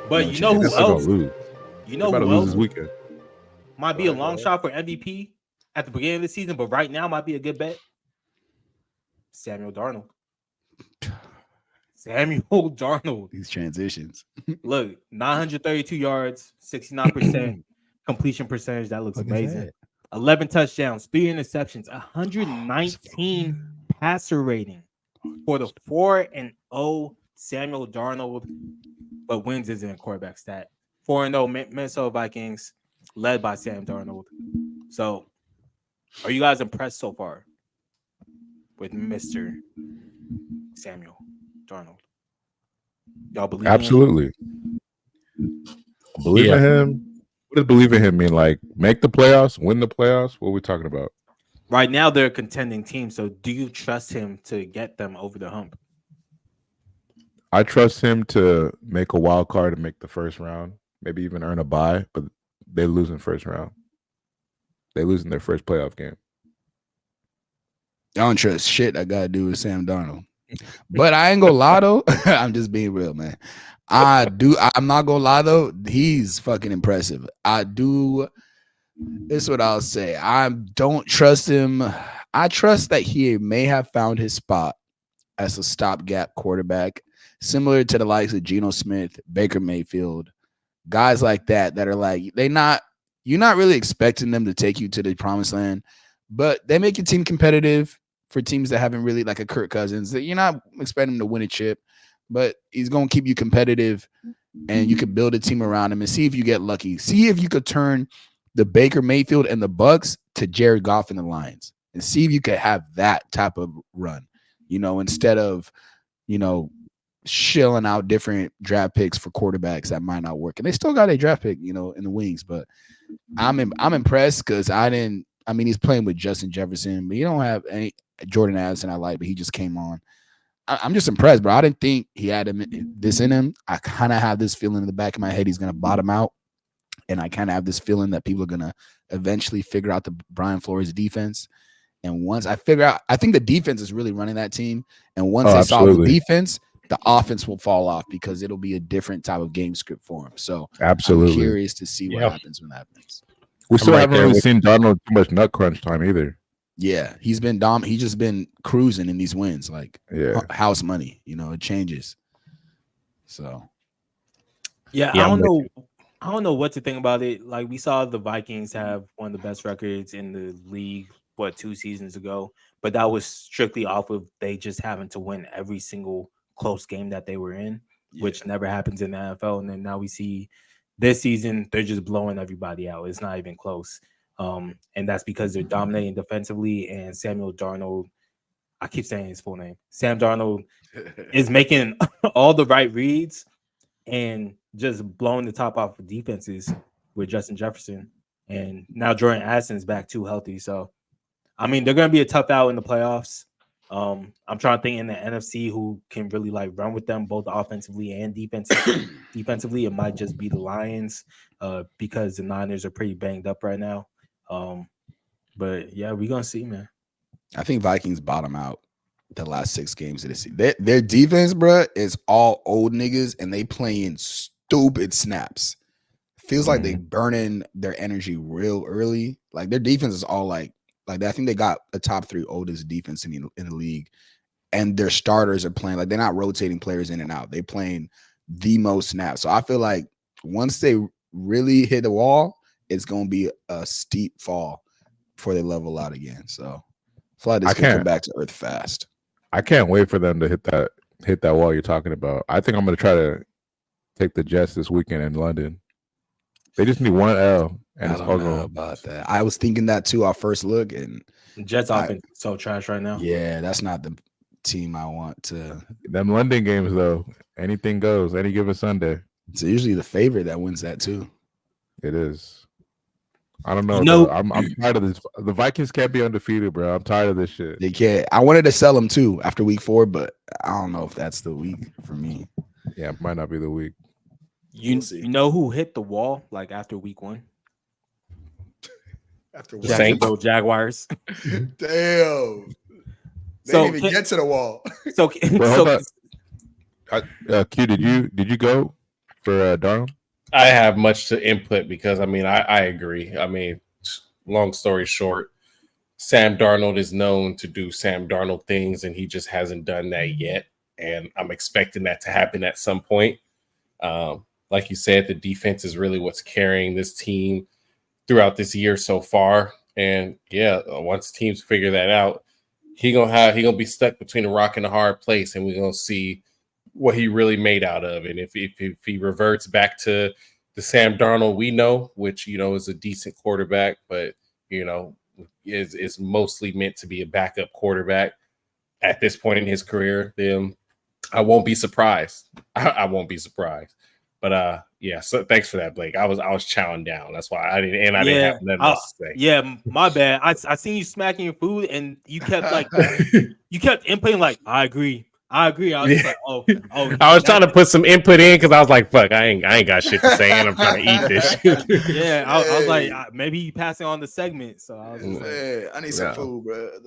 But No you know They're who chance. definitely gonna else? lose. You They're know about to who lose this else weekend. might Go be a ahead, go long ahead. shot for MVP at the beginning of the season, but right now might be a good bet? Samuel Darnold. Samuel Darnold. These transitions. Look, 932 yards, 69% completion percentage. That looks Fuck is amazing. that? 11 touchdowns, 3 interceptions, It's 119 passer rating for the 4-0 Samuel Darnold, but wins isn't a quarterback stat. 4-0 Minnesota Vikings, led by Sam Darnold. So, are you guys impressed so far with Mr. Samuel Darnold? Y'all believe in him? Absolutely. Believe Yeah. in him. What does believe in him mean? Like make the playoffs, win the playoffs? What are we talking about? Right now, they're a contending team. So, do you trust him to get them over the hump? I trust him to make a wild card and make the first round, maybe even earn a bye, but they lose in first round. They lose in their first playoff game. I don't trust shit I gotta do with Sam Darnold. But I ain't gonna lie though. I'm just being real, man. I'm not gonna lie though. He's fucking impressive. I do. This is what I'll say. I don't trust him. I trust that he may have found his spot as a stopgap quarterback, similar to the likes of Geno Smith, Baker Mayfield, guys like that are like you're not really expecting them to take you to the promised land, but they make your team competitive for teams that haven't really like a Kirk Cousins. That you're not expecting him to win a chip, but he's gonna keep you competitive, and you can build a team around him and see if you get lucky. See if you could turn the Baker Mayfield and the Bucks to Jared Goff and the Lions, and see if you could have that type of run. Instead of shilling out different draft picks for quarterbacks that might not work, and they still got a draft pick, in the wings. But I'm impressed because he's playing with Justin Jefferson, but you don't have any Jordan Addison I like, but he just came on. I'm just impressed, bro. I didn't think he had this in him. I kind of have this feeling in the back of my head he's going to bottom out, and I kind of have this feeling that people are going to eventually figure out the Brian Flores defense. And once I figure out, I think the defense is really running that team. And once they solve the defense, the offense will fall off because it'll be a different type of game script for him. So absolutely, I'm curious to see what happens when that happens. We still haven't really seen Darnold too much nut crunch time either. Yeah, he's been He's just been cruising in these wins, like house money. It changes. So, yeah, I don't know what to think about it. Like we saw the Vikings have one of the best records in the league, 2 seasons ago, but that was strictly off of they just having to win every single close game that they were in, which never happens in the NFL. And then now we see this season they're just blowing everybody out. It's not even close. And that's because they're dominating defensively, and Samuel Darnold, I keep saying his full name, Sam Darnold, is making all the right reads and just blowing the top off of defenses with Justin Jefferson. And now Jordan Addison's back too healthy. So, I mean, they're going to be a tough out in the playoffs. I'm trying to think in the NFC who can really like run with them both offensively and defensively. It might just be the Lions because the Niners are pretty banged up right now. But yeah, we're gonna see, man. I think Vikings bottom out the last 6 games of the season. Their defense, bro, is all old niggas and they playing stupid snaps. Feels like they burning their energy real early. Like their defense is all like I think they got a top 3 oldest defense in the league, and their starters are playing like they're not rotating players in and out. They're playing the most snaps. So I feel like once they really hit the wall, it's gonna be a steep fall before they level out again. So I feel like this could come back to earth fast. I can't wait for them to hit that wall you're talking about. I think I'm gonna try to take the Jets this weekend in London. They just need one L, and I don't know about that. I was thinking that too. Our first look, and Jets offense is so trash right now. Yeah, that's not the team I want to. Them London games though, anything goes. Any given Sunday. It's usually the favorite that wins that too. It is. I don't know. I'm tired of this. The Vikings can't be undefeated, bro. I'm tired of this shit. They can't. I wanted to sell them too after week 4, but I don't know if that's the week for me. Yeah, it might not be the week. You know who hit the wall like after week 1? After Jacksonville Jaguars. Damn. They didn't even get to the wall. So Q, did you go for Darnold? I have much to input because I agree. Long story short, Sam Darnold is known to do Sam Darnold things, and he just hasn't done that yet. And I'm expecting that to happen at some point. Like you said, the defense is really what's carrying this team throughout this year so far. And yeah, once teams figure that out, he gonna be stuck between a rock and a hard place, and we're gonna see what he really made out of. And if he reverts back to the Sam Darnold we know, which is a decent quarterback, but is mostly meant to be a backup quarterback at this point in his career, then I won't be surprised. I won't be surprised. But yeah, so thanks for that, Blake. I was chowing down. That's why I didn't have nothing else to say. Yeah, my bad. I seen you smacking your food, and you kept you kept inputting like, I agree. I was just like, oh. I was trying to put some input in because I was like, fuck, I ain't got shit to say, and I'm trying to eat this shit. Yeah, I was like, maybe you passing on the segment. So I was just like, I need some food, bro.